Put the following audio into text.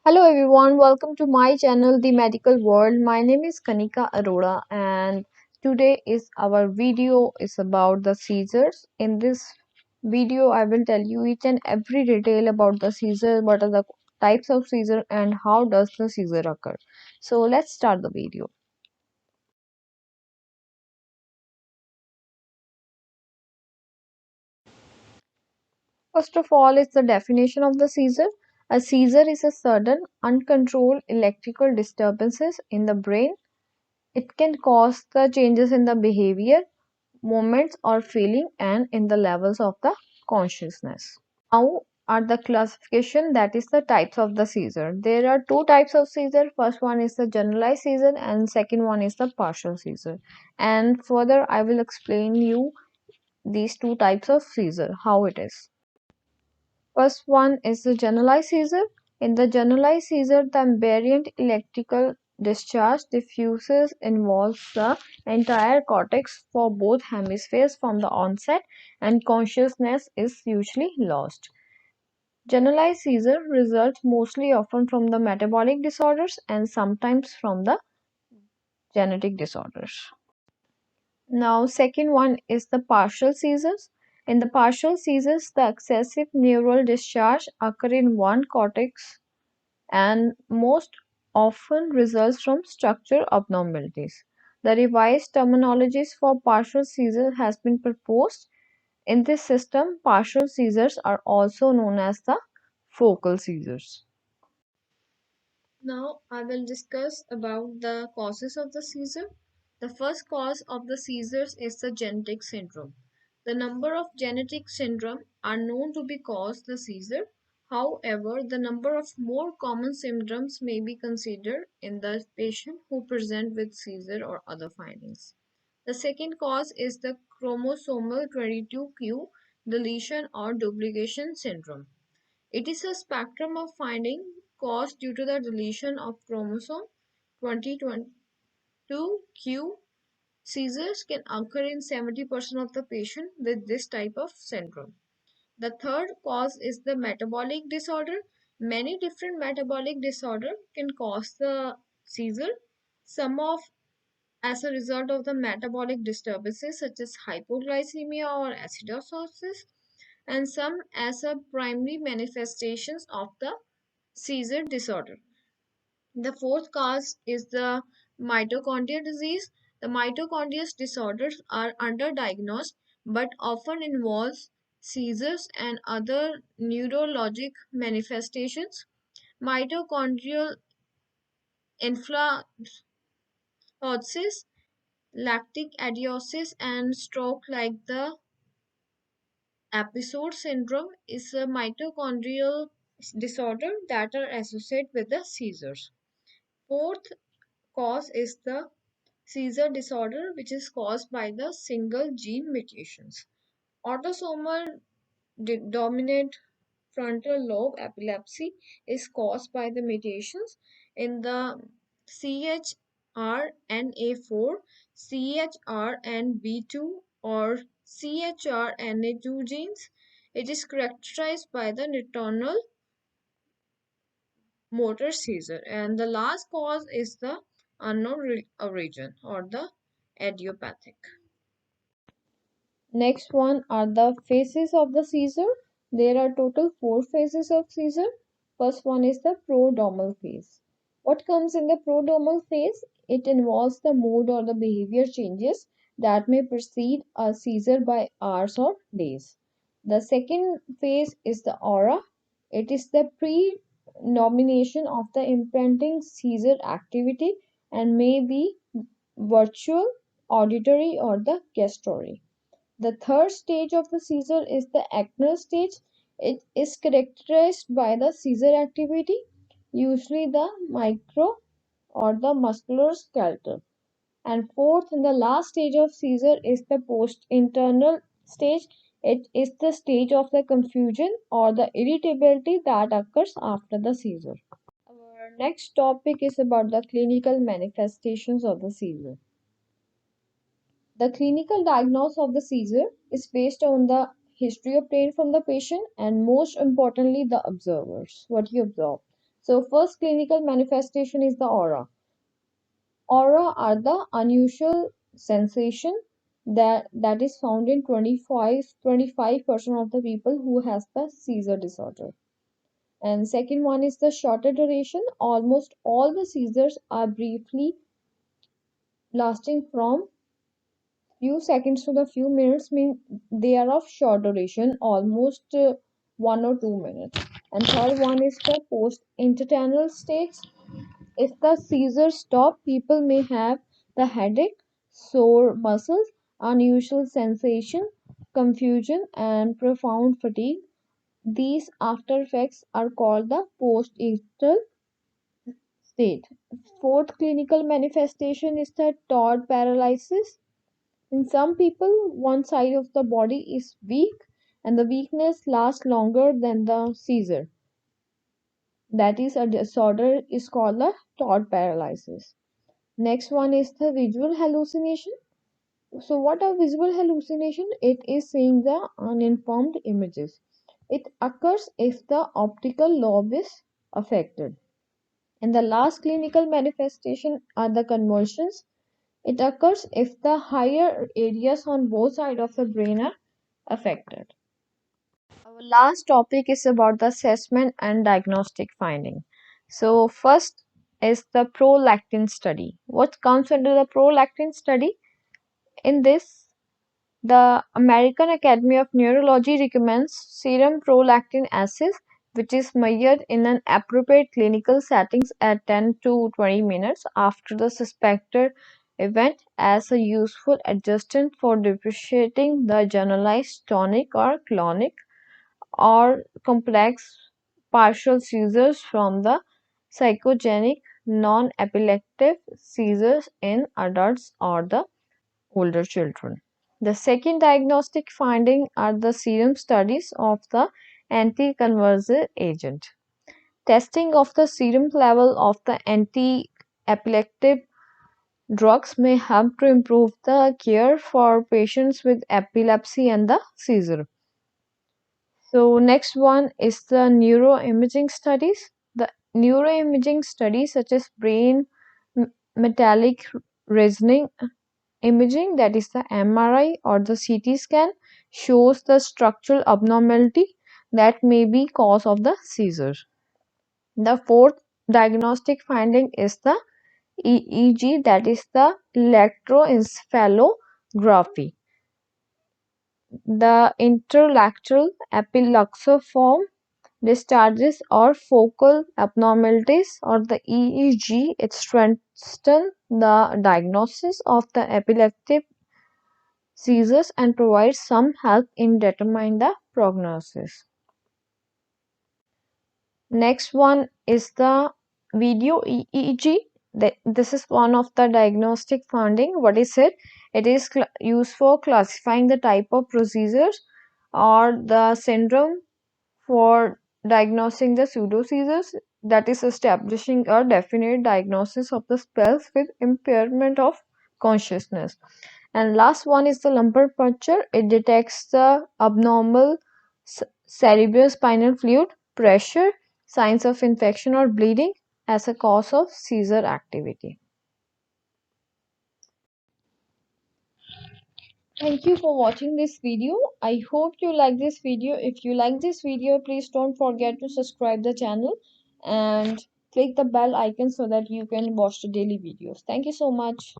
Hello everyone, welcome to my channel The Medical World. My name is Kanika Arora and today is our video is about the seizures. In this video I will tell you each and every detail about the seizure, what are the types of seizure and how does the seizure occur. So let's start the video. First of all is the definition of the seizure. A seizure is a sudden uncontrolled electrical disturbances in the brain. It can cause the changes in the behavior moments or feeling and in the levels of the consciousness. Now are the classification, that is the types of the seizure. There are two types of seizure. First one is the generalized seizure and second one is the partial seizure. And further I will explain you these two types of seizure, how it is. First one is the generalized seizure. In the generalized seizure, the ambient electrical discharge diffuses involves the entire cortex for both hemispheres from the onset, and consciousness is usually lost. Generalized seizure results mostly often from the metabolic disorders and sometimes from the genetic disorders. Now, second one is the partial seizures. In the partial seizures, the excessive neural discharge occur in one cortex and most often results from structural abnormalities. The revised terminologies for partial seizure has been proposed. In this system, partial seizures are also known as the focal seizures. Now I will discuss about the causes of the seizure. The first cause of the seizures is the genetic syndrome. The number of genetic syndrome are known to be cause the seizure. However, the number of more common symptoms may be considered in the patient who present with seizure or other findings. The second cause is the chromosomal 22q deletion or duplication syndrome. It is a spectrum of finding caused due to the deletion of chromosome 2022q. Seizures can occur in 70% of the patient with this type of syndrome. The third cause is the metabolic disorder. Many different metabolic disorder can cause the seizure. Some of as a result of the metabolic disturbances such as hypoglycemia or acidosis, and some as a primary manifestations of the seizure disorder. The fourth cause is the mitochondrial disease. The mitochondrial disorders are underdiagnosed but often involves seizures and other neurologic manifestations. Mitochondrial inflammatosis, lactic acidosis, and stroke like the episode syndrome is a mitochondrial disorder that are associated with the seizures. Fourth cause is the seizure disorder, which is caused by the single gene mutations. Autosomal dominant frontal lobe epilepsy is caused by the mutations in the CHRNA4, CHRNB2, or CHRNA2 genes. It is characterized by the nocturnal motor seizure, and the last cause is the unknown origin or the idiopathic. Next one are the phases of the seizure. There are total four phases of seizure. First one is the prodromal phase. What comes in the prodromal phase? It involves the mood or the behavior changes that may precede a seizure by hours or days. The second phase is the aura. It is the pre-nomination of the impending seizure activity and may be virtual, auditory, or the gustatory. The third stage of the seizure is the acnal stage. It is characterized by the seizure activity, usually the micro or the musculoskeletal. And fourth and the last stage of seizure is the post-internal stage. It is the stage of the confusion or the irritability that occurs after the seizure. Our next topic is about the clinical manifestations of the seizure. The clinical diagnosis of the seizure is based on the history obtained from the patient and most importantly the observers, what you observe. So first clinical manifestation is the aura. Aura are the unusual sensation that is found in 25% of the people who has the seizure disorder. And second one is the shorter duration. Almost all the seizures are briefly lasting from few seconds to the few minutes, mean they are of short duration, almost 1 or 2 minutes. And third one is the post intracranial states. If the seizures stop, people may have the headache, sore muscles, unusual sensation, confusion, and profound fatigue. These after effects are called the post-ictal state. Fourth clinical manifestation is the Todd paralysis. In some people, one side of the body is weak and the weakness lasts longer than the seizure. That is a disorder is called the Todd paralysis. Next one is the visual hallucination. So what are visual hallucination? It is seeing the uninformed images. It occurs if the optical lobe is affected. And the last clinical manifestation are the convulsions. It occurs if the higher areas on both sides of the brain are affected. Our last topic is about the assessment and diagnostic finding. So first is the prolactin study. What comes under the prolactin study? In this, the American Academy of Neurology recommends serum prolactin acid, which is measured in an appropriate clinical settings at 10 to 20 minutes after the suspected event as a useful adjustment for differentiating the generalized tonic or clonic or complex partial seizures from the psychogenic non-epileptic seizures in adults or the older children. The second diagnostic finding are the serum studies of the anticonvulsive agent. Testing of the serum level of the anti-epileptic drugs may help to improve the care for patients with epilepsy and the seizure. So next one is the neuroimaging studies. The neuroimaging studies such as brain metallic resonance imaging, that is the MRI or the CT scan, shows the structural abnormality that may be cause of the seizure. The fourth diagnostic finding is the EEG, that is the electroencephalography. The interlateral epiluxiform discharges or focal abnormalities or the EEG. It strengthens the diagnosis of the epileptic seizures and provides some help in determining the prognosis. Next one is the video EEG. This is one of the diagnostic finding. What is it? It is used for classifying the type of procedures or the syndrome for diagnosing the pseudo seizures, that is establishing a definite diagnosis of the spells with impairment of consciousness. And last one is the lumbar puncture. It detects the abnormal cerebrospinal fluid pressure, signs of infection or bleeding as a cause of seizure activity. Thank you for watching this video. I hope you like this video. If you like this video, please don't forget to subscribe the channel and click the bell icon so that you can watch the daily videos. Thank you so much.